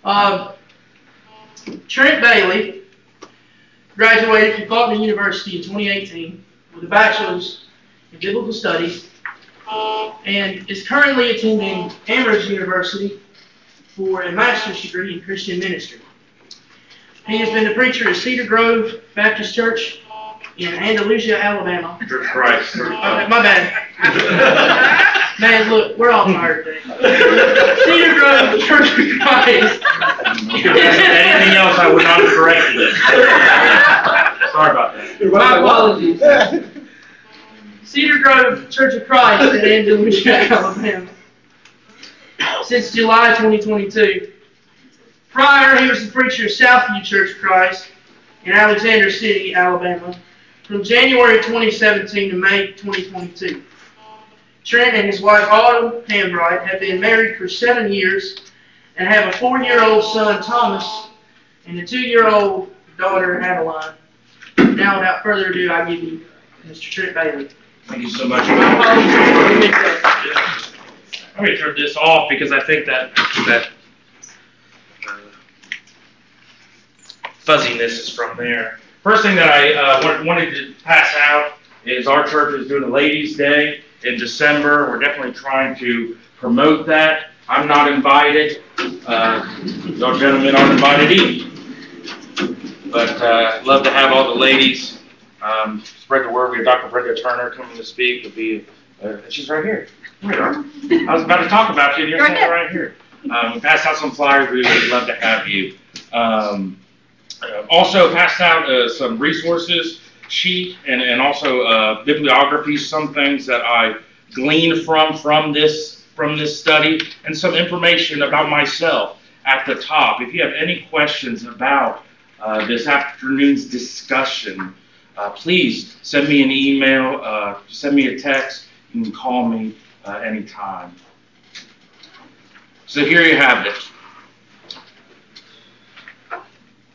Trent Bailey graduated from Faulkner University in 2018 with a bachelor's in biblical studies and is currently attending Amherst University for a master's degree in Christian ministry. He has been the preacher at Cedar Grove Baptist Church in Andalusia, Alabama. Church Christ. My bad. Man, look, we're all tired today. Cedar Grove Church of Christ. Anything else, I would not have corrected it. Sorry about that. My apologies. Cedar Grove Church of Christ in Andalusia, Alabama. Since July 2022. Prior, he was the preacher of Southview Church of Christ in Alexander City, Alabama, from January 2017 to May 2022. Trent and his wife Autumn Hambright have been married for 7 years and have a 4-year-old son, Thomas, and a 2-year-old daughter, Adeline. Now, without further ado, I give you Mr. Trent Bailey. Thank you so much. I'm going to turn this off because I think that fuzziness is from there. First thing that I wanted to pass out is our church is doing a Ladies' Day in December. We're definitely trying to promote that. I'm not invited. Y'all gentlemen aren't invited either. But I'd love to have all the ladies spread the word. We have Dr. Brenda Turner coming to speak. It'll be, she's right here. Here you are. I was about to talk about you, and you're standing right here. We passed out some flyers. We would love to have you. Also passed out some resources sheet and also bibliography, some things that I gleaned from this study, and some information about myself at the top. If you have any questions about this afternoon's discussion, please send me an email, send me a text, you can call me anytime. So here you have it.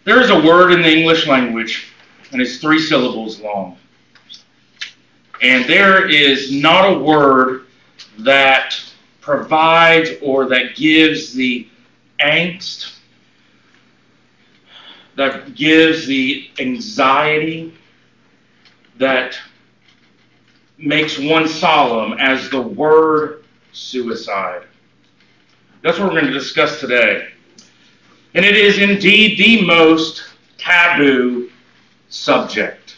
There is a word in the English language, and it's 3 syllables long. And there is not a word that provides or that gives the angst, that gives the anxiety, that makes one solemn as the word suicide. That's what we're going to discuss today. And it is indeed the most taboo subject.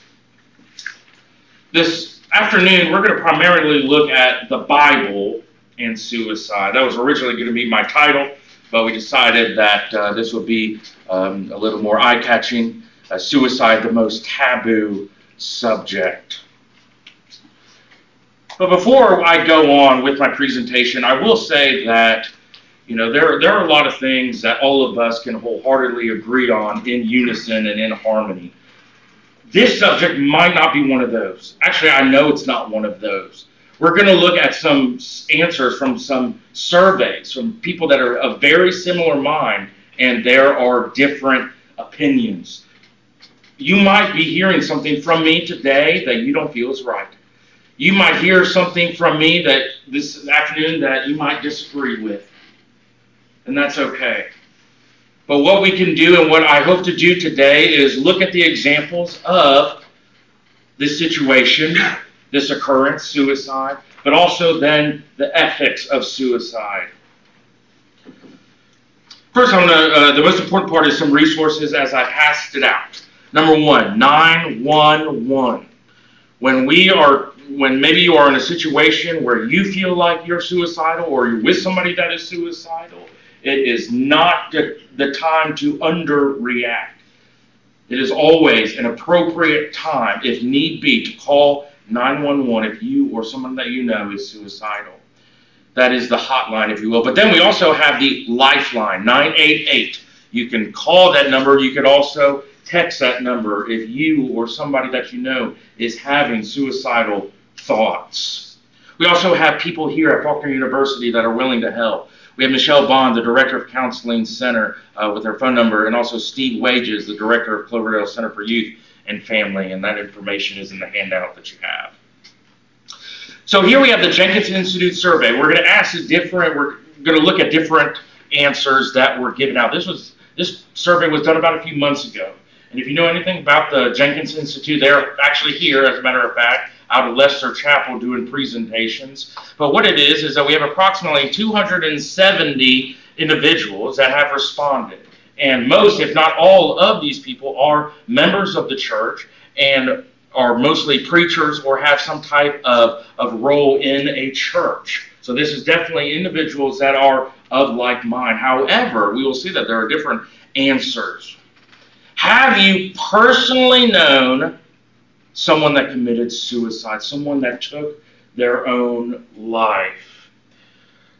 This afternoon, we're going to primarily look at the Bible and suicide. That was originally going to be my title, but we decided that this would be a little more eye-catching. Suicide, the most taboo subject. But before I go on with my presentation, I will say that there are a lot of things that all of us can wholeheartedly agree on in unison and in harmony. This subject might not be one of those. Actually, I know it's not one of those. We're going to look at some answers from some surveys from people that are of very similar mind, and there are different opinions. You might be hearing something from me today that you don't feel is right. You might hear something from me that this afternoon that you might disagree with. And that's okay. But what we can do and what I hope to do today is look at the examples of this situation, this occurrence, suicide, but also then the ethics of suicide. First, the most important part is some resources as I passed it out. Number 1, 911. When maybe you are in a situation where you feel like you're suicidal or you're with somebody that is suicidal, it is not the time to underreact. It is always an appropriate time, if need be, to call 911 if you or someone that you know is suicidal. That is the hotline, if you will. But then we also have the lifeline, 988. You can call that number. You could also text that number if you or somebody that you know is having suicidal thoughts. We also have people here at Faulkner University that are willing to help. We have Michelle Bond, the Director of Counseling Center, with her phone number, and also Steve Wages, the Director of Cloverdale Center for Youth and Family, and that information is in the handout that you have. So here we have the Jenkins Institute survey. We're going to look at different answers that were given out. This survey was done about a few months ago. And if you know anything about the Jenkins Institute, they're actually here, as a matter of fact, out of Leicester Chapel doing presentations. But what it is that we have approximately 270 individuals that have responded. And most, if not all, of these people are members of the church and are mostly preachers or have some type of role in a church. So this is definitely individuals that are of like mind. However, we will see that there are different answers. Have you personally known someone that committed suicide, someone that took their own life?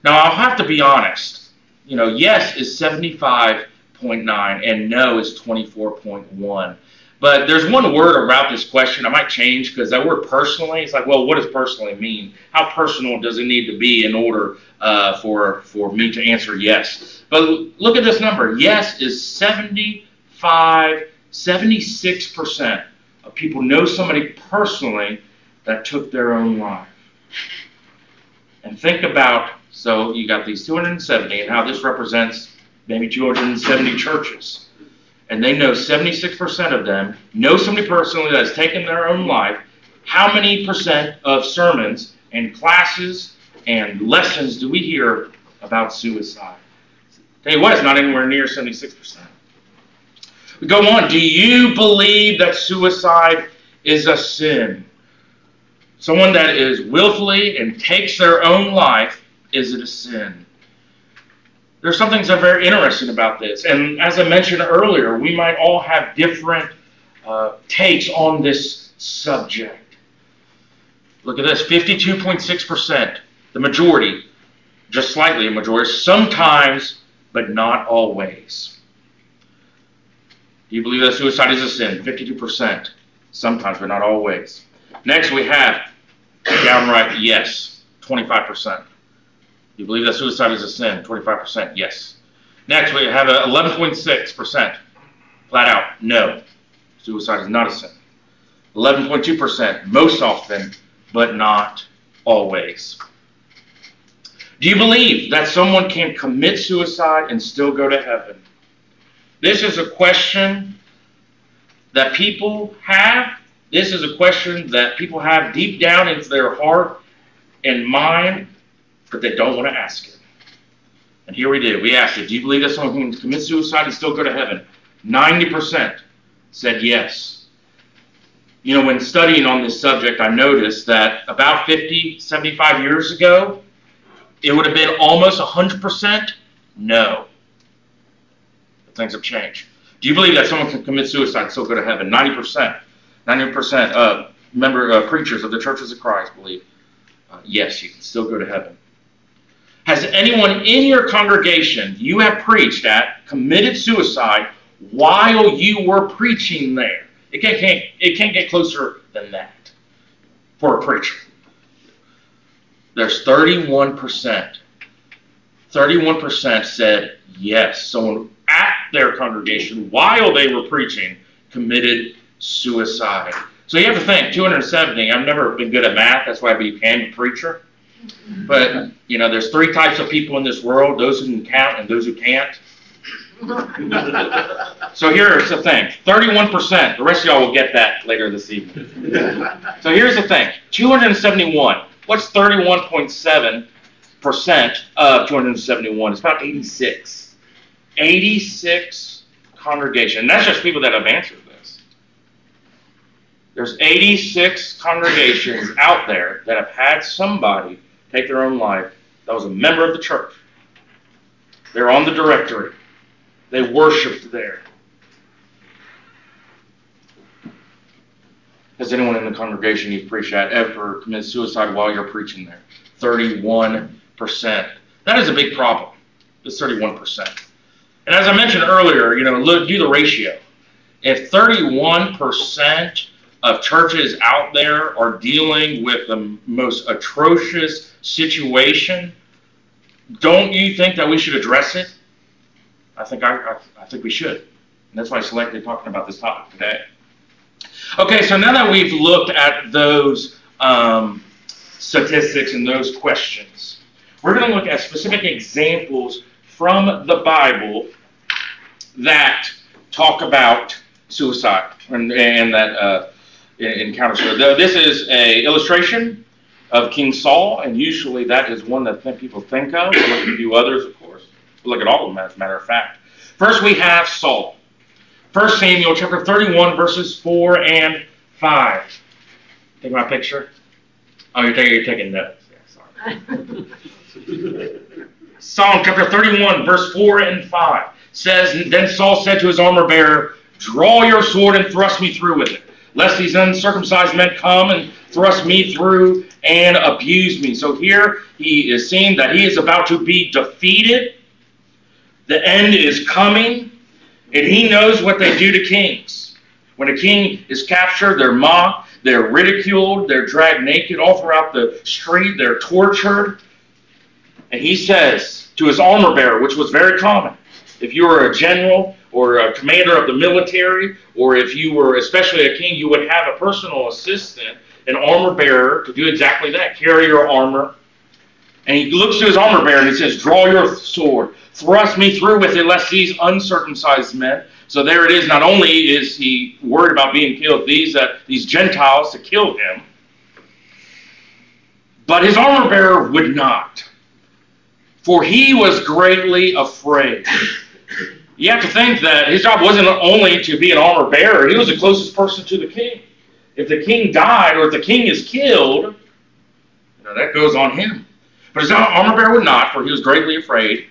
Now, I'll have to be honest. You know, yes is 75.9 and no is 24.1. But there's one word about this question I might change, because that word personally, it's like, well, what does personally mean? How personal does it need to be in order for me to answer yes? But look at this number. Yes is 76% of people know somebody personally that took their own life. And think about, so you got these 270 and how this represents maybe 270 churches. And they know 76% of them know somebody personally that has taken their own life. How many percent of sermons and classes and lessons do we hear about suicide? Tell you what, it's not anywhere near 76%. We go on. Do you believe that suicide is a sin? Someone that is willfully and takes their own life, is it a sin? There's some things that are very interesting about this. And as I mentioned earlier, we might all have different takes on this subject. Look at this, 52.6%. The majority, just slightly a majority, sometimes, but not always. Do you believe that suicide is a sin? 52%. Sometimes, but not always. Next, we have downright yes, 25%. You believe that suicide is a sin? 25%, yes. Next, we have 11.6%. Flat out, no. Suicide is not a sin. 11.2%, most often, but not always. Do you believe that someone can commit suicide and still go to heaven? This is a question that people have. This is a question that people have deep down into their heart and mind, but they don't want to ask it. And here we do. We asked it. Do you believe that someone can commit suicide and still go to heaven? 90% said yes. You know, when studying on this subject, I noticed that about 50, 75 years ago, it would have been almost 100% no. But things have changed. Do you believe that someone can commit suicide and still go to heaven? 90%. 90% of preachers of the Churches of Christ believe, yes, you can still go to heaven. Has anyone in your congregation you have preached at committed suicide while you were preaching there? It can't get closer than that for a preacher. There's 31%. 31% said yes, someone at their congregation while they were preaching committed suicide. So you have to think, 270, I've never been good at math, that's why I became a preacher. But, you know, there's three types of people in this world, those who can count and those who can't. So here's the thing, 31%, the rest of y'all will get that later this evening. So here's the thing, 271, what's 31.7% of 271? It's about 86. 86 congregation, and that's just people that have answered this. There's 86 congregations out there that have had somebody take their own life that was a member of the church. They're on the directory. They worshiped there. Has anyone in the congregation you've preached at ever committed suicide while you're preaching there? 31%. That is a big problem. It's 31%. And as I mentioned earlier, you know, do the ratio. If 31% of churches out there are dealing with the most atrocious situation, don't you think that we should address it? I think we should. And that's why I selected talking about this topic today. Okay, so now that we've looked at those statistics and those questions, we're going to look at specific examples from the Bible that talk about suicide and that encounter. So this is an illustration of King Saul, and usually that is one that people think of. We'll look at a few others, of course. We'll look at all of them, as a matter of fact. First, we have Saul. 1 Samuel chapter 31, verses 4 and 5. Take my picture. Oh, you're taking notes. Yeah, sorry. Psalm chapter 31, verse 4 and 5 says, Then Saul said to his armor bearer, Draw your sword and thrust me through with it, lest these uncircumcised men come and thrust me through and abuse me. So here he is seeing that he is about to be defeated. The end is coming, and he knows what they do to kings. When a king is captured, they're mocked, they're ridiculed, they're dragged naked all throughout the street, they're tortured. And he says to his armor bearer, which was very common, if you were a general or a commander of the military, or if you were especially a king, you would have a personal assistant, an armor bearer, to do exactly that, carry your armor. And he looks to his armor bearer and he says, Draw your sword, thrust me through with it, lest these uncircumcised men. So there it is. Not only is he worried about being killed, these Gentiles to kill him, but his armor bearer would not, for he was greatly afraid. You have to think that his job wasn't only to be an armor bearer. He was the closest person to the king. If the king died or if the king is killed, that goes on him. But his armor bearer would not, for he was greatly afraid.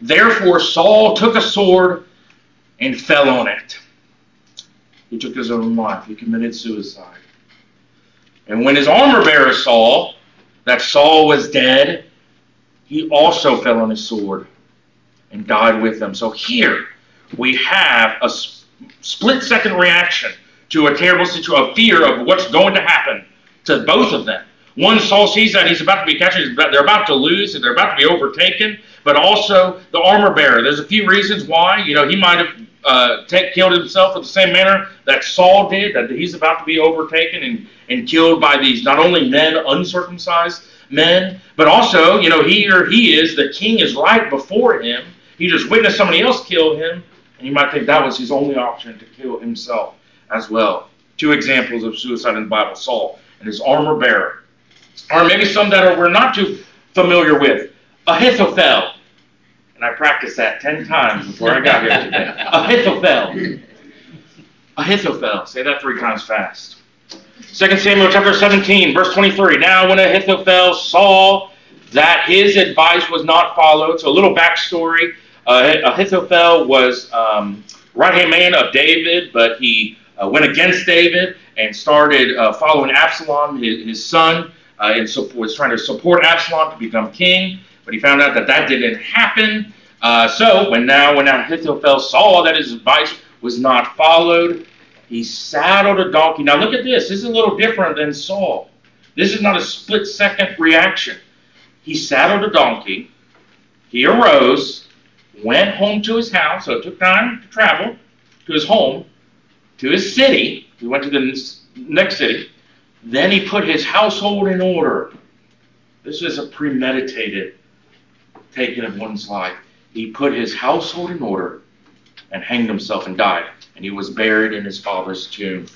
Therefore Saul took a sword and fell on it. He took his own life. He committed suicide. And when his armor bearer saw that Saul was dead, he also fell on his sword and died with him. So here we have a split-second reaction to a terrible situation, a fear of what's going to happen to both of them. One, Saul sees that he's about to be captured, they're about to lose, and they're about to be overtaken, but also the armor bearer. There's a few reasons why. He might have killed himself in the same manner that Saul did, that he's about to be overtaken and killed by these, not only men, uncircumcised men, but also, here he is, the king is right before him. He just witnessed somebody else kill him, and you might think that was his only option, to kill himself as well. Two examples of suicide in the Bible, Saul and his armor bearer. Or maybe some that we're not too familiar with. Ahithophel. And I practiced that 10 times before I got here today. Ahithophel. Ahithophel. Say that 3 times fast. 2 Samuel chapter 17, verse 23. Now when Ahithophel saw that his advice was not followed, so a little backstory. Ahithophel was right-hand man of David, but he went against David and started following Absalom, his son, and was trying to support Absalom to become king. But he found out that didn't happen. So when Ahithophel saw that his advice was not followed, he saddled a donkey. Now look at this. This is a little different than Saul. This is not a split-second reaction. He saddled a donkey. He arose, went home to his house. So it took time to travel to his home, to his city. He went to the next city. Then he put his household in order. This is a premeditated taking of one's life. He put his household in order and hanged himself and died. And he was buried in his father's tomb.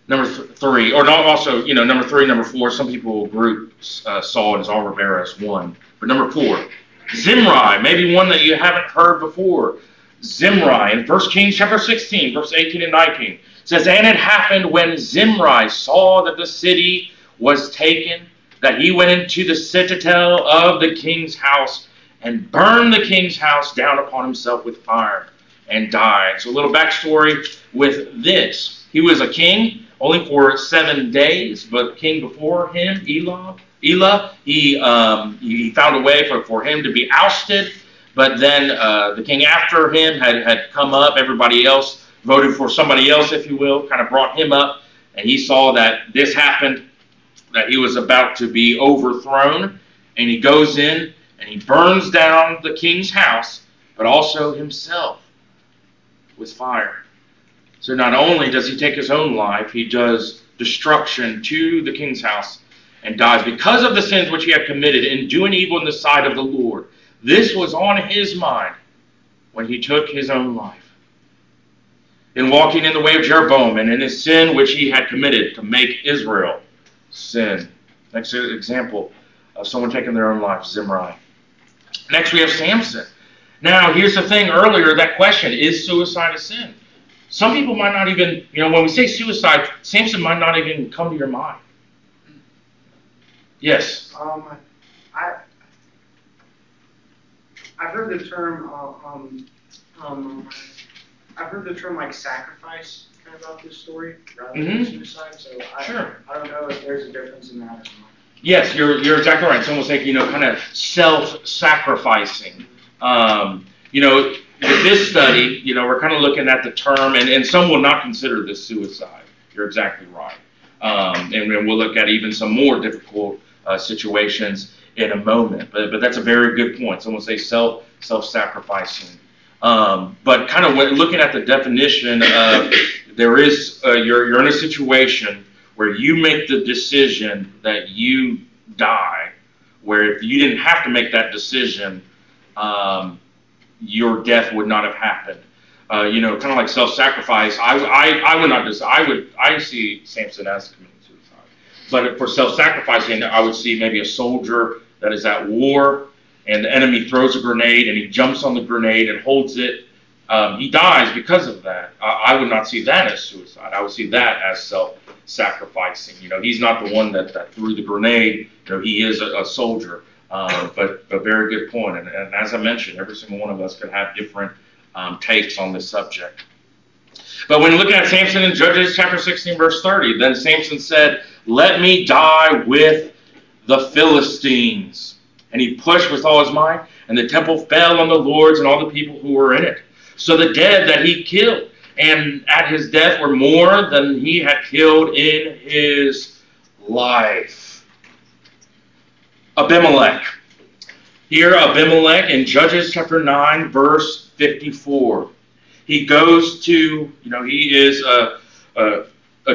Number 3, or also, number 3, number 4, some people will group Saul and his armor bearer as one. But number 4, Zimri, maybe one that you haven't heard before. Zimri, in 1 Kings chapter 16, verse 18 and 19, says, And it happened when Zimri saw that the city was taken, that he went into the citadel of the king's house and burned the king's house down upon himself with fire and died. So a little backstory with this. He was a king only for 7 days, but king before him, Elah, he found a way for him to be ousted. But then the king after him had come up. Everybody else voted for somebody else, if you will, kind of brought him up. And he saw that this happened, that he was about to be overthrown. And he goes in and he burns down the king's house, but also himself with fire. So not only does he take his own life, he does destruction to the king's house and dies because of the sins which he had committed in doing evil in the sight of the Lord. This was on his mind when he took his own life. In walking in the way of Jeroboam and in his sin which he had committed to make Israel sin. Next example of someone taking their own life, Zimri. Next we have Samson. Now here's the thing earlier, that question, is suicide a sin? Some people might not even, when we say suicide, Samson might not even come to your mind. Yes? I've heard the term, I've heard the term like sacrifice kind of about this story rather than suicide, so I don't know if there's a difference in that or not. Yes, you're exactly right. It's almost like, kind of self-sacrificing. With this study, we're kind of looking at the term, and some will not consider this suicide. You're exactly right. And we'll look at even some more difficult situations in a moment. But that's a very good point. Someone will say self-sacrificing. But kind of looking at the definition of there is, you're in a situation where you make the decision that you die, where if you didn't have to make that decision, your death would not have happened. Kind of like self-sacrifice. I would not just. I see Samson as committing suicide, but for self-sacrificing, I would see maybe a soldier that is at war, and the enemy throws a grenade, and he jumps on the grenade and holds it. He dies because of that. I would not see that as suicide. I would see that as self-sacrificing. He's not the one that threw the grenade. He is a soldier. But very good point. And as I mentioned, every single one of us could have different takes on this subject. But when looking at Samson in Judges chapter 16, verse 30, then Samson said, "Let me die with the Philistines." And he pushed with all his might, and the temple fell on the lords and all the people who were in it. So the dead that he killed, and at his death were more than he had killed in his life. Abimelech. Here, Abimelech in Judges chapter 9, verse 54. He goes to, he is a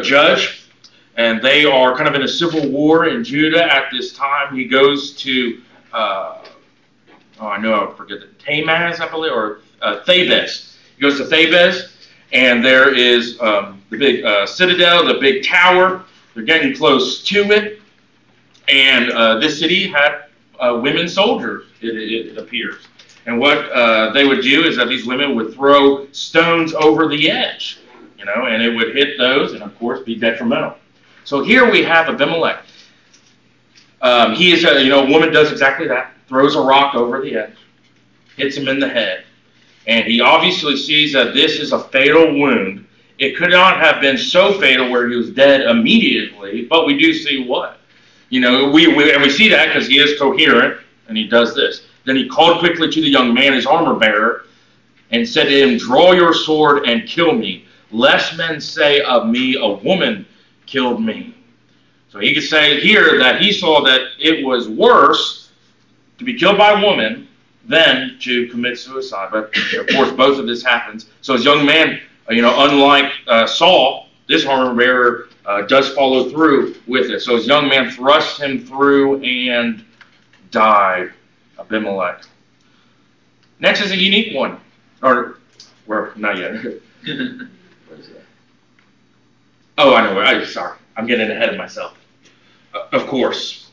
judge, and they are kind of in a civil war in Judah at this time. He goes to, I forget the Tamaz, I believe, or Thebes. He goes to Thebes, and there is the big citadel, the big tower. They're getting close to it. And this city had women soldiers, it appears. And what they would do is that these women would throw stones over the edge, and it would hit those and, of course, be detrimental. So here we have Abimelech. He is, a woman does exactly that, throws a rock over the edge, hits him in the head. And he obviously sees that this is a fatal wound. It could not have been so fatal where he was dead immediately, but we do see what? We see that because he is coherent, and he does this. Then he called quickly to the young man, his armor bearer, and said to him, "Draw your sword and kill me, lest men say of me, a woman killed me." So he could say here that he saw that it was worse to be killed by a woman than to commit suicide. But, of course, both of this happens. So his young man, unlike Saul, this armor bearer does follow through with it. So his young man thrust him through and died. Abimelech. Next is a unique one. Not yet. What is that? Oh, I know. Sorry. I'm getting ahead of myself. Of course,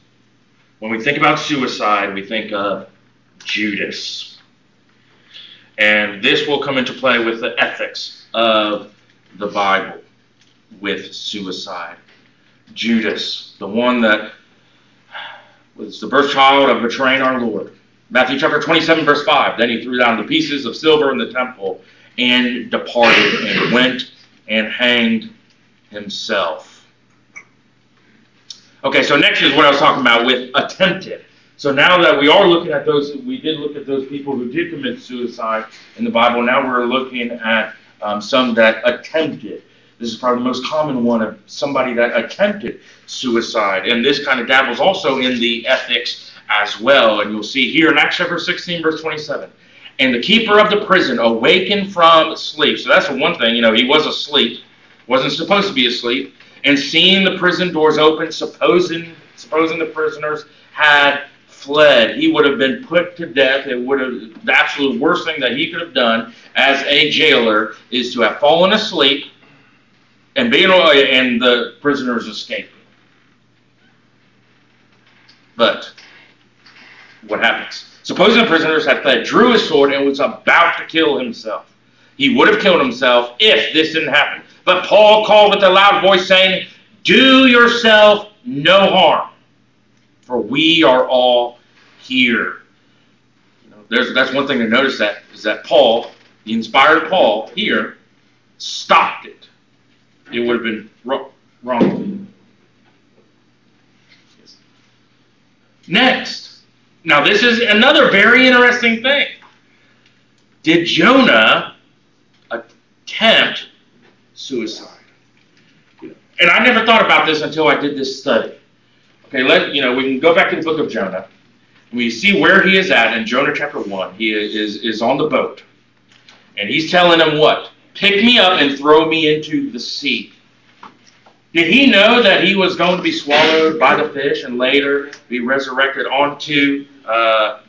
when we think about suicide, we think of Judas. And this will come into play with the ethics of the Bible with suicide. Judas, the one that was the birth child of betraying our Lord. Matthew chapter 27, verse 5. Then he threw down the pieces of silver in the temple and departed and went and hanged himself. Okay, so next is what I was talking about with attempted. So now that we are looking at those, we did look at those people who did commit suicide in the Bible. Now we're looking at some that attempted. This is probably the most common one of somebody that attempted suicide. And this kind of dabbles also in the ethics as well. And you'll see here in Acts chapter 16, verse 27. And the keeper of the prison awakened from sleep. So that's the one thing, he was asleep. Wasn't supposed to be asleep. And seeing the prison doors open, supposing the prisoners had fled. He would have been put to death. It would have, the absolute worst thing that he could have done as a jailer is to have fallen asleep and the prisoners escaping. But what happens? Supposing the prisoners had fled, drew his sword, and was about to kill himself. He would have killed himself if this didn't happen. But Paul called with a loud voice, saying, "Do yourself no harm, for we are all here." That's one thing to notice, is that Paul, the inspired Paul here, stopped it. It would have been wrong. Next. Now this is another very interesting thing. Did Jonah attempt suicide? And I never thought about this until I did this study. Okay, we can go back to the book of Jonah. We see where he is at in Jonah chapter 1. He is on the boat. And he's telling them what? Pick me up and throw me into the sea. Did he know that he was going to be swallowed by the fish and later be resurrected onto, go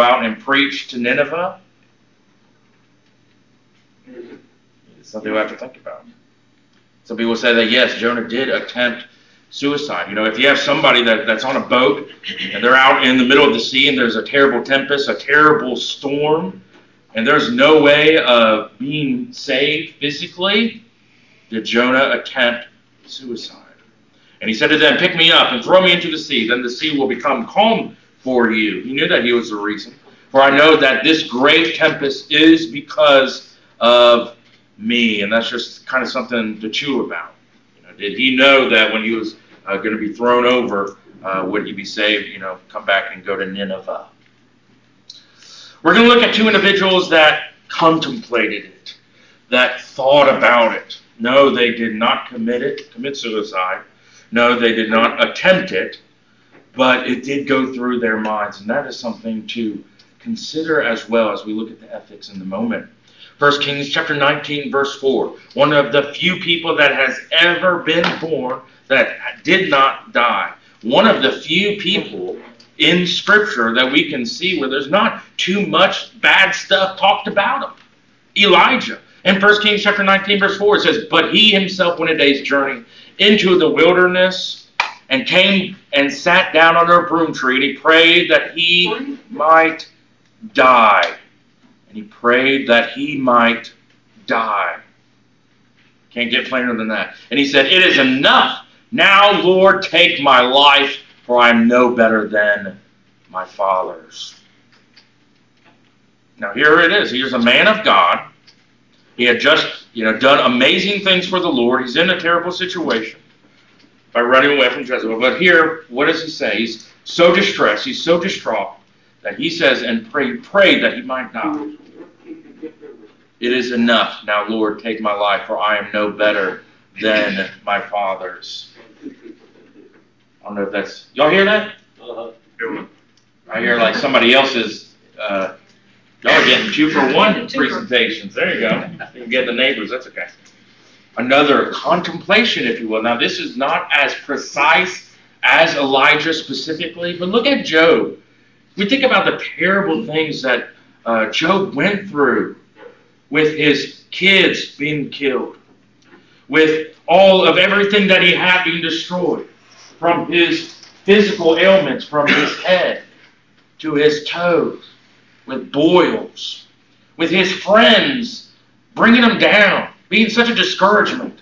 out and preach to Nineveh? It's something we have to think about. Some people say that yes, Jonah did attempt suicide. If you have somebody that's on a boat and they're out in the middle of the sea and there's a terrible tempest, a terrible storm, and there's no way of being saved physically, did Jonah attempt suicide? And he said to them, "Pick me up and throw me into the sea. Then the sea will become calm for you." He knew that he was the reason. "For I know that this great tempest is because of me." And that's just kind of something to chew about. Did he know that when he was going to be thrown over, would he be saved? Come back and go to Nineveh. We're going to look at two individuals that contemplated it, that thought about it. No, they did not commit suicide. No, they did not attempt it, but it did go through their minds, and that is something to consider as well as we look at the ethics in the moment. 1 Kings chapter 19, verse 4. One of the few people that has ever been born that did not die. One of the few people in Scripture that we can see where there's not too much bad stuff talked about him. Elijah. In 1 Kings chapter 19, verse 4, it says, "But he himself went a day's journey into the wilderness and came and sat down under a broom tree, and he prayed that he might die." And he prayed that he might die. Can't get plainer than that. And he said, "It is enough. Now, Lord, take my life, for I am no better than my fathers." Now here it is. Here's a man of God. He had just, done amazing things for the Lord. He's in a terrible situation by running away from Jezebel. But here, what does he say? He's so distressed. He's so distraught that he says, and prayed that he might die. "It is enough. Now, Lord, take my life, for I am no better than my fathers." I don't know if that's... Y'all hear that? I hear like somebody else's... y'all are getting 2-for-1 presentations. There you go. You can get the neighbors. That's okay. Another contemplation, if you will. Now, this is not as precise as Elijah specifically, but look at Job. We think about the terrible things that Job went through with his kids being killed, with all of everything that he had being destroyed, from his physical ailments, from his head to his toes, with boils, with his friends bringing him down, being such a discouragement.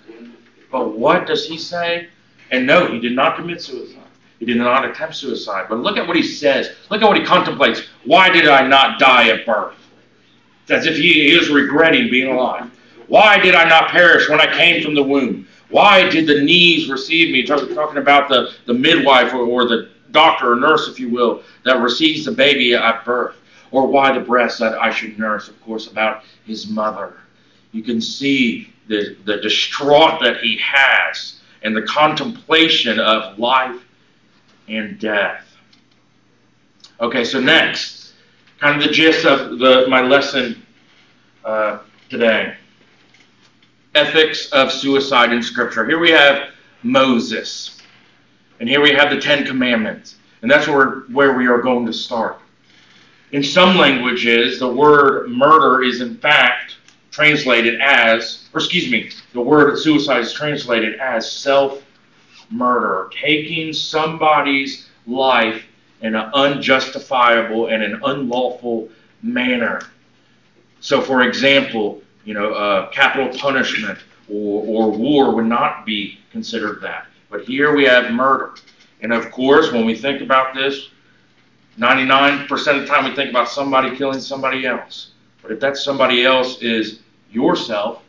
But what does he say? And no, he did not commit suicide. He did not attempt suicide. But look at what he says. Look at what he contemplates. "Why did I not die at birth?" It's as if he is regretting being alive. "Why did I not perish when I came from the womb? Why did the knees receive me?" Talking about the midwife or the doctor or nurse, if you will, that receives the baby at birth. Or why the breast that I should nurse, of course, about his mother. You can see the distraught that he has and the contemplation of life and death. Okay, so next, kind of the gist of my lesson today. Ethics of suicide in Scripture. Here we have Moses. And here we have the 10 Commandments. And that's where we are going to start. In some languages, the word murder is in fact translated as, the word suicide is translated as self-murder, taking somebody's life in an unjustifiable and an unlawful manner. So, for example, capital punishment or war would not be considered that. But here we have murder. And of course, when we think about this, 99% of the time we think about somebody killing somebody else. But if that somebody else is yourself,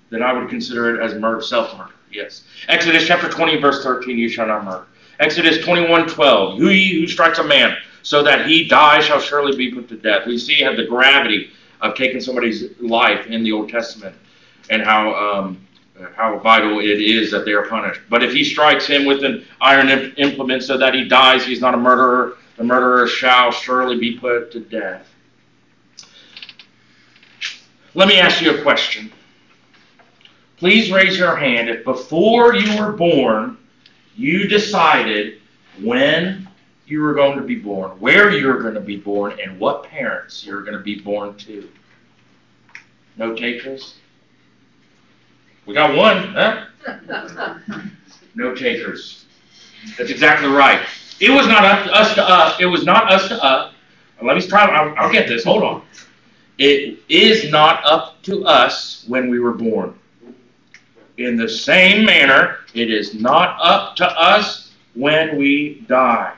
then I would consider it as murder, self-murder. Yes. Exodus chapter 20, verse 13, you shall not murder. Exodus 21:12, who strikes a man so that he die shall surely be put to death. We see the gravity of taking somebody's life in the Old Testament and how vital it is that they are punished. But if he strikes him with an iron implement so that he dies, he's not a murderer. The murderer shall surely be put to death. Let me ask you a question. Please raise your hand if before you were born, you decided when you were going to be born, where you were going to be born, and what parents you were going to be born to. No takers? We got one, huh? No takers. That's exactly right. It was not us to us. It was not us to us. Let me try. I'll get this. Hold on. It is not up to us when we were born. In the same manner, it is not up to us when we die.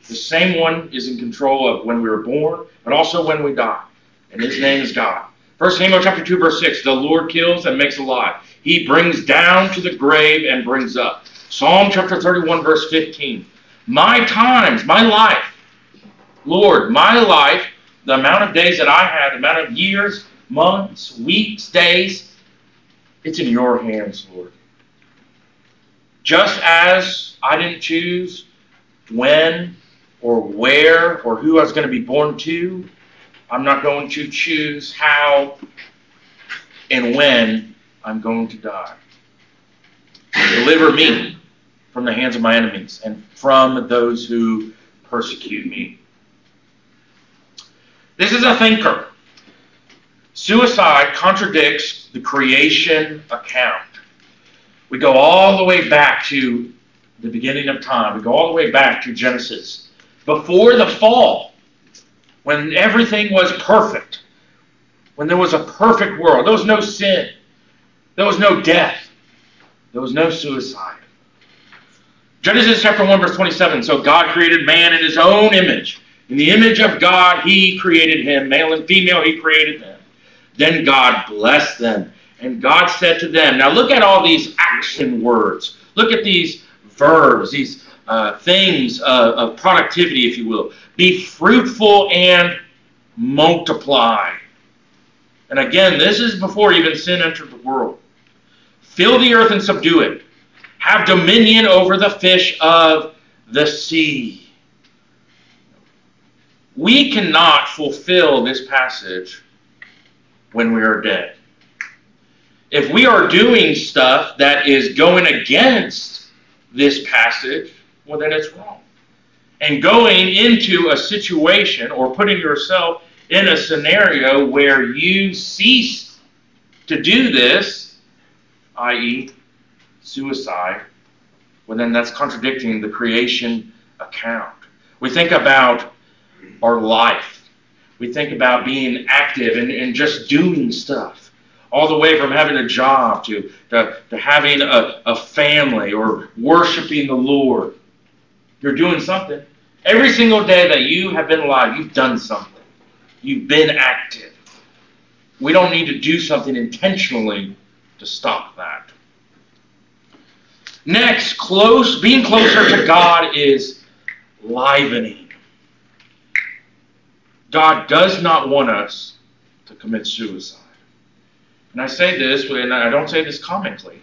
The same one is in control of when we were born, but also when we die. And his name is God. 1 Samuel chapter 2, verse 6, the Lord kills and makes alive. He brings down to the grave and brings up. Psalm chapter 31, verse 15. My times, my life, Lord, my life, the amount of days that I had, the amount of years, months, weeks, days, it's in your hands, Lord. Just as I didn't choose when or where or who I was going to be born to, I'm not going to choose how and when I'm going to die. Deliver me from the hands of my enemies and from those who persecute me. This is a thinker. Suicide contradicts the creation account. We go all the way back to the beginning of time. We go all the way back to Genesis. Before the fall, when everything was perfect, when there was a perfect world, there was no sin, there was no death, there was no suicide. Genesis chapter 1, verse 27, so God created man in his own image. In the image of God, he created him. Male and female, he created them. Then God blessed them. And God said to them, now look at all these action words. Look at these verbs, these things of productivity, if you will. Be fruitful and multiply. And again, this is before even sin entered the world. Fill the earth and subdue it. Have dominion over the fish of the sea. We cannot fulfill this passage when we are dead. If we are doing stuff that is going against this passage, well, then it's wrong. And going into a situation or putting yourself in a scenario where you cease to do this, i.e., suicide, well, then that's contradicting the creation account. We think about our life. We think about being active and just doing stuff. All the way from having a job to having a family or worshiping the Lord. You're doing something. Every single day that you have been alive, you've done something. You've been active. We don't need to do something intentionally to stop that. Next, being closer to God is livening. God does not want us to commit suicide. And I say this, and I don't say this comically,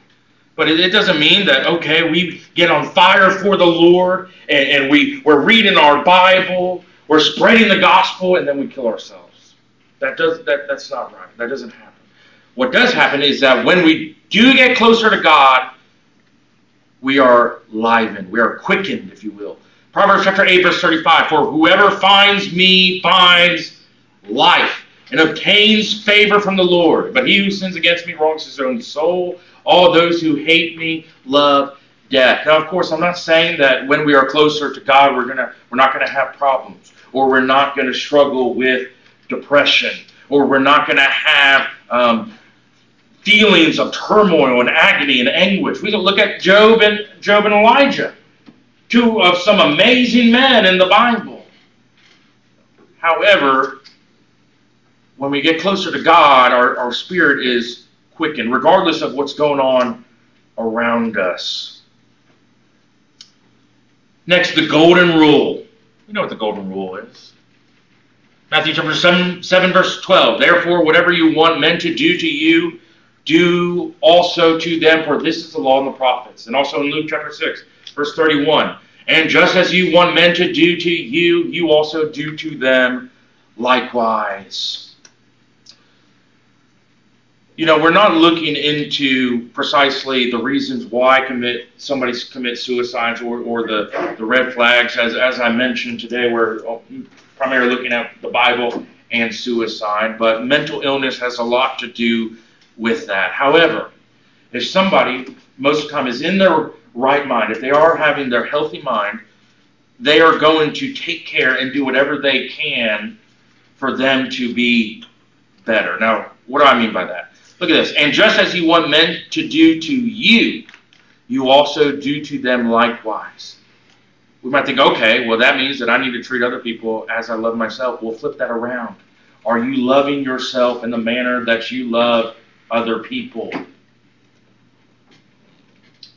but it doesn't mean that, okay, we get on fire for the Lord, and we're reading our Bible, we're spreading the gospel, and then we kill ourselves. That's not right. That doesn't happen. What does happen is that when we do get closer to God, we are livened. We are quickened, if you will. Proverbs chapter 8, verse 35. For whoever finds me finds life and obtains favor from the Lord. But he who sins against me wrongs his own soul. All those who hate me love death. Now, of course, I'm not saying that when we are closer to God, we're not going to have problems, or we're not going to struggle with depression, or we're not going to have feelings of turmoil and agony and anguish. We can look at Job and Elijah, two of some amazing men in the Bible. However, when we get closer to God, our spirit is quickened, regardless of what's going on around us. Next, the golden rule. You know what the golden rule is. Matthew chapter 7 verse 12. Therefore, whatever you want men to do to you, do also to them, for this is the law and the prophets. And also in Luke chapter 6, verse 31. And just as you want men to do to you, you also do to them likewise. You know, we're not looking into precisely the reasons why somebody commits suicides or the red flags. As I mentioned today, we're primarily looking at the Bible and suicide. But mental illness has a lot to do with that. However, if somebody, most of the time, is in their right mind, if they are having their healthy mind, they are going to take care and do whatever they can for them to be better. Now, what do I mean by that? Look at this. And just as you want men to do to you, you also do to them likewise. We might think, okay, well, that means that I need to treat other people as I love myself. We'll flip that around. Are you loving yourself in the manner that you love other people?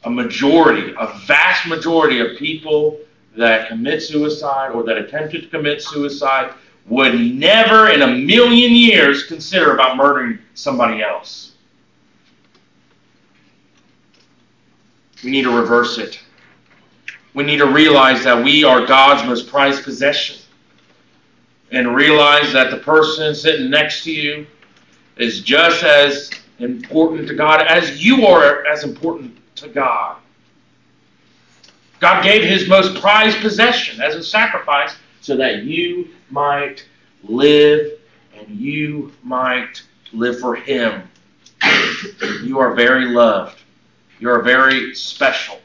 A vast majority of people that commit suicide or that attempted to commit suicide would never in a million years consider about murdering somebody else. We need to reverse it. We need to realize that we are God's most prized possession, and realize that the person sitting next to you is just as important to God as you are as important to God. God gave His most prized possession as a sacrifice so that you might live and you might live for Him. You are very loved. You are very special.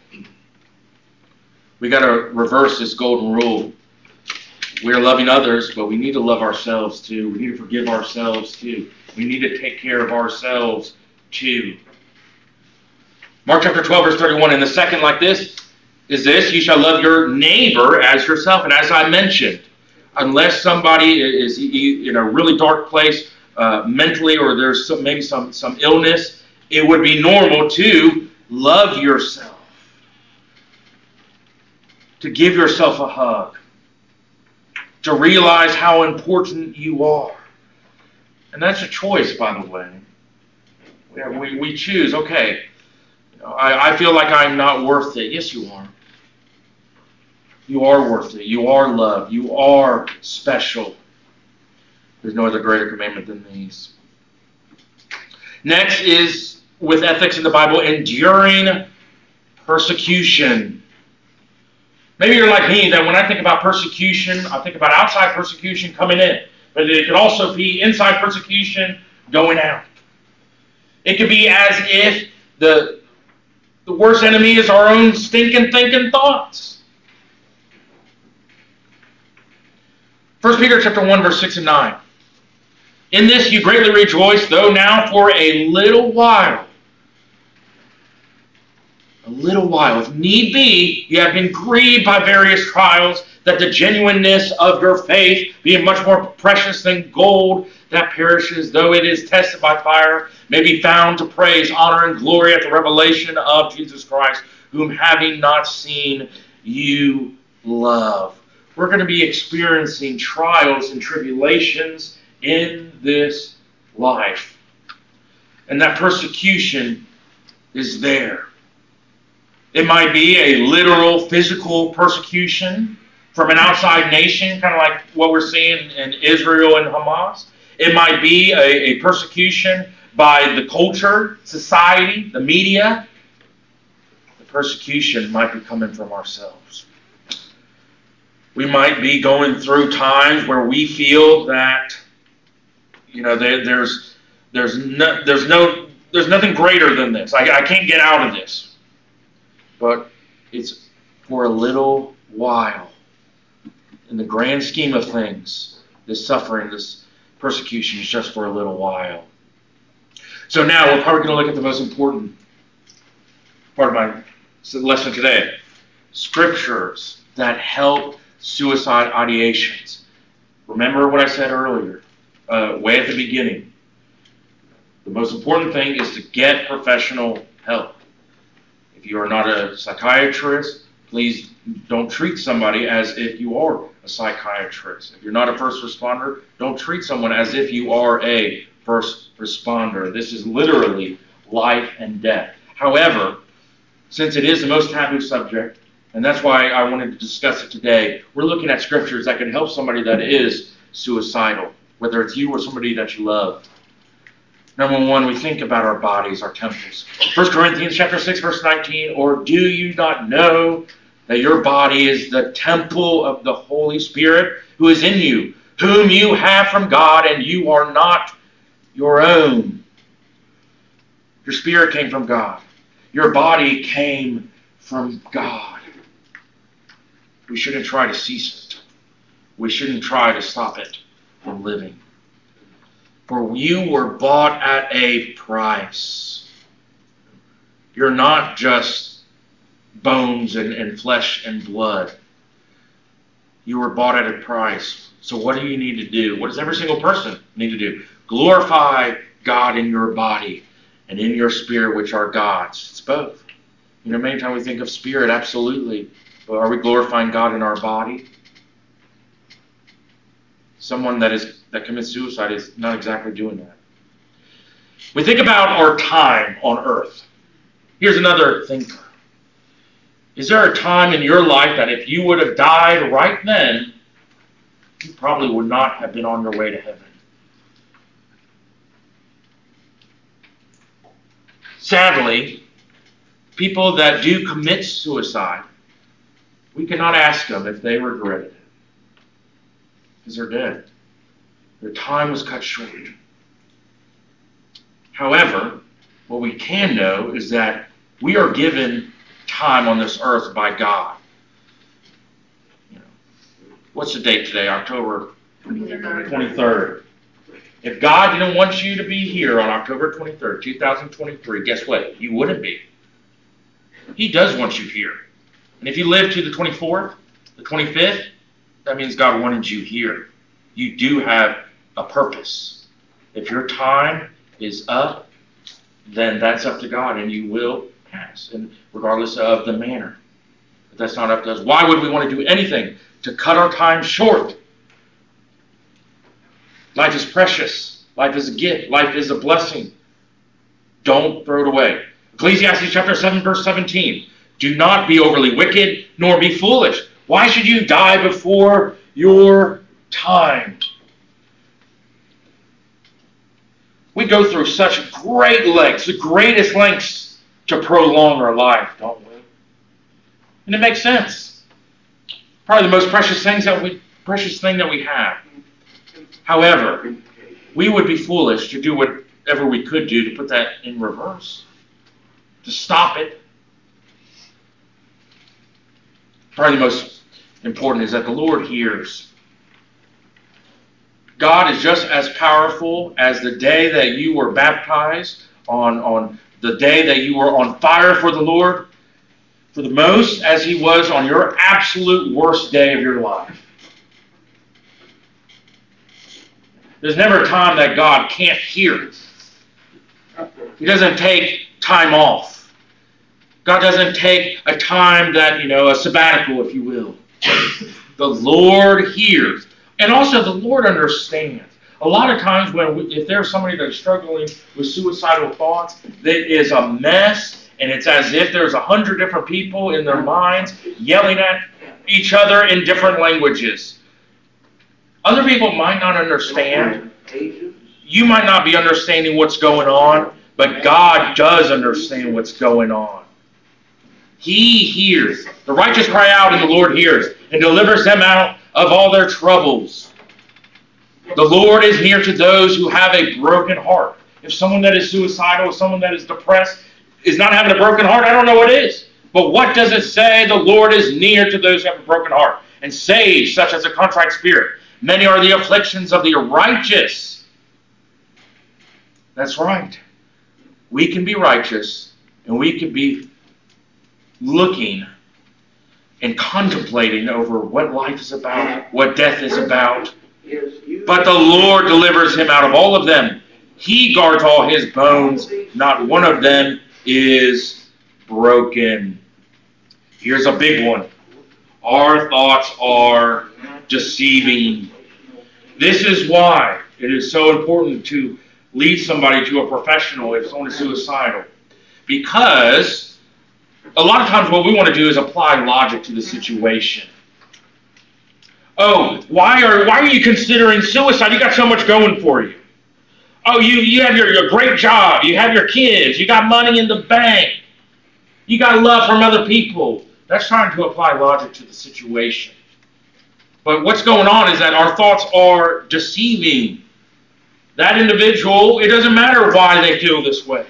We got to reverse this golden rule. We are loving others, but we need to love ourselves too. We need to forgive ourselves too. We need to take care of ourselves too. Mark chapter 12, verse 31. And the second like this is this: you shall love your neighbor as yourself. And as I mentioned, unless somebody is in a really dark place mentally, or there's maybe some illness, it would be normal to love yourself, to give yourself a hug, to realize how important you are. And that's a choice, by the way. We choose, okay, I feel like I'm not worth it. Yes, you are. You are worth it. You are loved. You are special. There's no other greater commandment than these. Next is, with ethics in the Bible, enduring persecution. Maybe you're like me, that when I think about persecution, I think about outside persecution coming in. But it could also be inside persecution going out. It could be as if the worst enemy is our own stinking thinking thoughts. 1 Peter chapter 1, verse 6 and 9. In this you greatly rejoice, though now for a little while, if need be, you have been grieved by various trials, that the genuineness of your faith, being much more precious than gold that perishes, though it is tested by fire, may be found to praise, honor, and glory at the revelation of Jesus Christ, whom having not seen, you love. We're going to be experiencing trials and tribulations in this life. And that persecution is there. It might be a literal physical persecution from an outside nation, kind of like what we're seeing in Israel and Hamas. It might be a persecution by the culture, society, the media, the persecution might be coming from ourselves. We might be going through times where we feel that, there's nothing greater than this. I can't get out of this. But it's for a little while. In the grand scheme of things, this suffering, this persecution is just for a little while. So now we're probably going to look at the most important part of my lesson today. Scriptures that help suicide ideations. Remember what I said earlier, way at the beginning. The most important thing is to get professional help. If you are not a psychiatrist, please don't treat somebody as if you are a psychiatrist. If you're not a first responder, don't treat someone as if you are a first responder. This is literally life and death. However, since it is the most taboo subject, and that's why I wanted to discuss it today, we're looking at scriptures that can help somebody that is suicidal, whether it's you or somebody that you love. Number one, we think about our bodies, our temples. 1 Corinthians chapter 6, verse 19, or do you not know that your body is the temple of the Holy Spirit who is in you, whom you have from God, and you are not your own? Your spirit came from God. Your body came from God. We shouldn't try to cease it. We shouldn't try to stop it from living. For you were bought at a price. You're not just bones and flesh and blood. You were bought at a price. So what do you need to do? What does every single person need to do? Glorify God in your body and in your spirit, which are God's. It's both. Many times we think of spirit, absolutely. But are we glorifying God in our body? Someone that commits suicide is not exactly doing that. We think about our time on earth. Here's another thinker. Is there a time in your life that if you would have died right then, you probably would not have been on your way to heaven? Sadly, people that do commit suicide, we cannot ask them if they regret it, because they're dead. Their time was cut short. However, what we can know is that we are given time on this earth by God. What's the date today? October 23rd. If God didn't want you to be here on October 23rd, 2023, guess what? You wouldn't be. He does want you here. And if you live to the 24th, the 25th, that means God wanted you here. You do have a purpose. If your time is up, then that's up to God, and you will pass, and regardless of the manner. But that's not up to us. Why would we want to do anything to cut our time short? Life is precious. Life is a gift. Life is a blessing. Don't throw it away. Ecclesiastes chapter 7, verse 17. Do not be overly wicked, nor be foolish. Why should you die before your time? We go through such great lengths, the greatest lengths, to prolong our life, don't we? And it makes sense. Probably the most precious thing that we have. However, we would be foolish to do whatever we could do to put that in reverse, to stop it. Probably the most important is that the Lord hears. God is just as powerful as the day that you were baptized, on the day that you were on fire for the Lord, for the most as He was on your absolute worst day of your life. There's never a time that God can't hear. He doesn't take time off. God doesn't take a time that, a sabbatical, if you will. The Lord hears. And also the Lord understands. A lot of times if there's somebody that's struggling with suicidal thoughts, that is a mess, and it's as if there's 100 different people in their minds yelling at each other in different languages. Other people might not understand. You might not be understanding what's going on, but God does understand what's going on. He hears. The righteous cry out, and the Lord hears, and delivers them out of all their troubles. The Lord is near to those who have a broken heart. If someone that is suicidal, someone that is depressed, is not having a broken heart, I don't know what is. But what does it say? The Lord is near to those who have a broken heart, and saves such as a contrite spirit. Many are the afflictions of the righteous. That's right. We can be righteous, and we can be looking and contemplating over what life is about, what death is about. But the Lord delivers him out of all of them. He guards all his bones. Not one of them is broken. Here's a big one. Our thoughts are deceiving. This is why it is so important to lead somebody to a professional if someone is suicidal. Because a lot of times what we want to do is apply logic to the situation. Oh, why are you considering suicide? You got so much going for you. Oh, you have your great job. You have your kids. You got money in the bank. You got love from other people. That's trying to apply logic to the situation. But what's going on is that our thoughts are deceiving. That individual, it doesn't matter why they feel this way.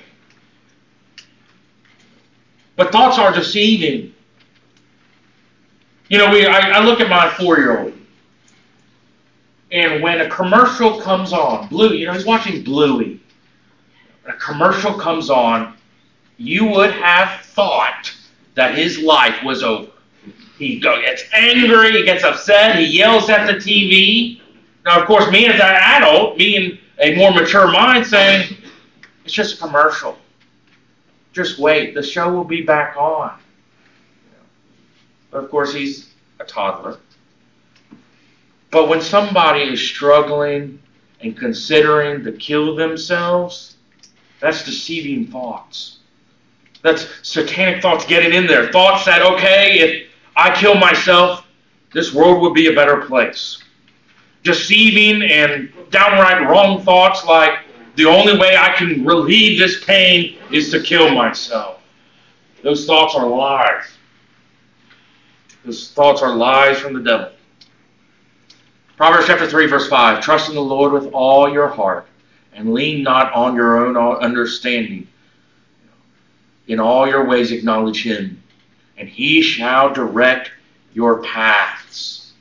But thoughts are deceiving. You know, I look at my 4-year-old. And when a commercial comes on, he's watching Bluey. A commercial comes on, you would have thought that his life was over. He gets angry, he gets upset, he yells at the TV. Now, of course, me as an adult, me in a more mature mind saying, it's just a commercial. Just wait, the show will be back on. But of course, he's a toddler. But when somebody is struggling and considering to kill themselves, that's deceiving thoughts. That's satanic thoughts getting in there. Thoughts that, okay, if I kill myself, this world would be a better place. Deceiving and downright wrong thoughts like, the only way I can relieve this pain is to kill myself. Those thoughts are lies. Those thoughts are lies from the devil. Proverbs chapter 3, verse 5. Trust in the Lord with all your heart, and lean not on your own understanding. In all your ways acknowledge him, and he shall direct your paths.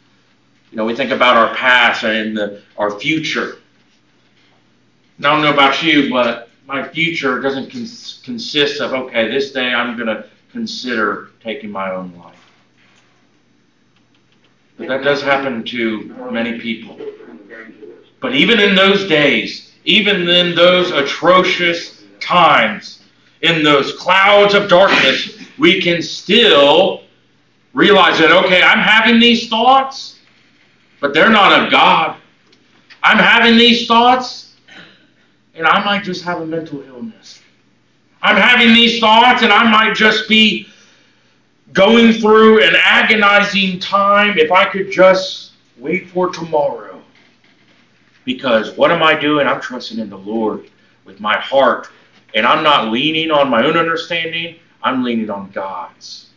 You know, we think about our past and our future. I don't know about you, but my future doesn't consist of, okay, this day I'm going to consider taking my own life. But that does happen to many people. But even in those days, even in those atrocious times, in those clouds of darkness, we can still realize that, okay, I'm having these thoughts, but they're not of God. I'm having these thoughts, and I might just have a mental illness. I'm having these thoughts, and I might just be going through an agonizing time if I could just wait for tomorrow. Because what am I doing? I'm trusting in the Lord with my heart. And I'm not leaning on my own understanding. I'm leaning on God's.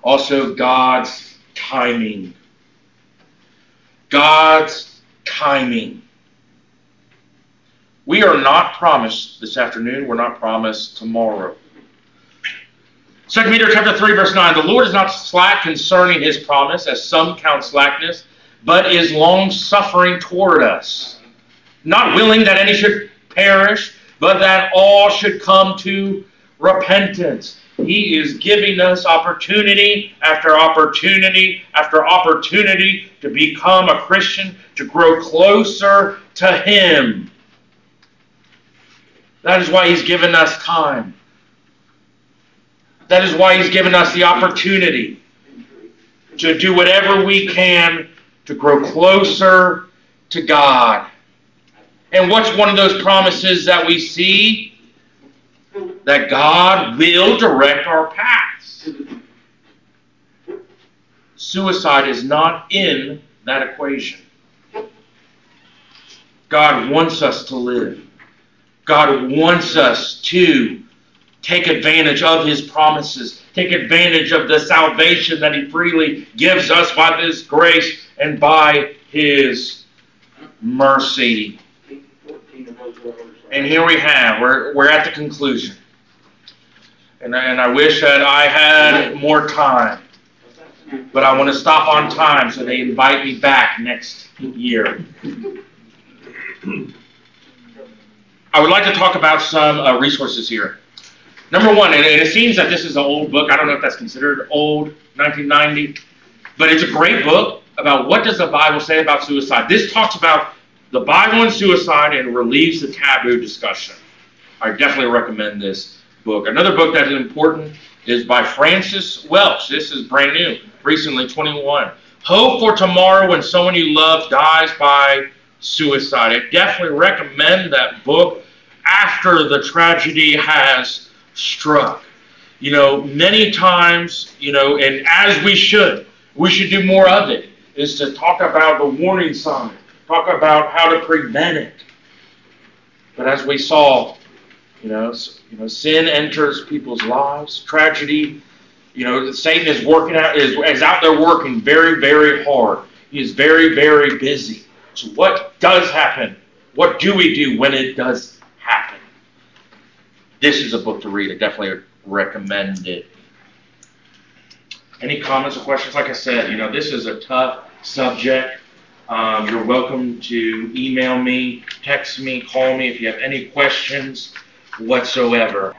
Also, God's timing. God's timing. We are not promised this afternoon. We're not promised tomorrow. 2 Peter chapter 3, verse 9. The Lord is not slack concerning his promise, as some count slackness, but is long-suffering toward us, not willing that any should perish, but that all should come to repentance. He is giving us opportunity after opportunity after opportunity to become a Christian, to grow closer to him. That is why he's given us time. That is why he's given us the opportunity to do whatever we can to grow closer to God. And what's one of those promises that we see? That God will direct our paths. Suicide is not in that equation. God wants us to live. God wants us to take advantage of His promises. Take advantage of the salvation that He freely gives us by His grace and by His mercy. And here we have, we're at the conclusion. And I wish that I had more time. But I want to stop on time so they invite me back next year. I would like to talk about some resources here. Number one, and it seems that this is an old book. I don't know if that's considered old, 1990. But it's a great book about what does the Bible say about suicide. This talks about the Bible and suicide and relieves the taboo discussion. I definitely recommend this book. Another book that is important is by Francis Welch. This is brand new, recently 21. Hope for Tomorrow When Someone You Love Dies by Suicide. I definitely recommend that book after the tragedy has struck. You know, many times, you know, and as we should do more of it, is to talk about the warning sign, talk about how to prevent it. But as we saw, sin enters people's lives, tragedy. Satan is is out there working very, very hard. He is very, very busy. So what does happen? What do we do when it does happen? This is a book to read. I definitely recommend it. Any comments or questions? Like I said, this is a tough subject. You're welcome to email me, text me, call me if you have any questions whatsoever.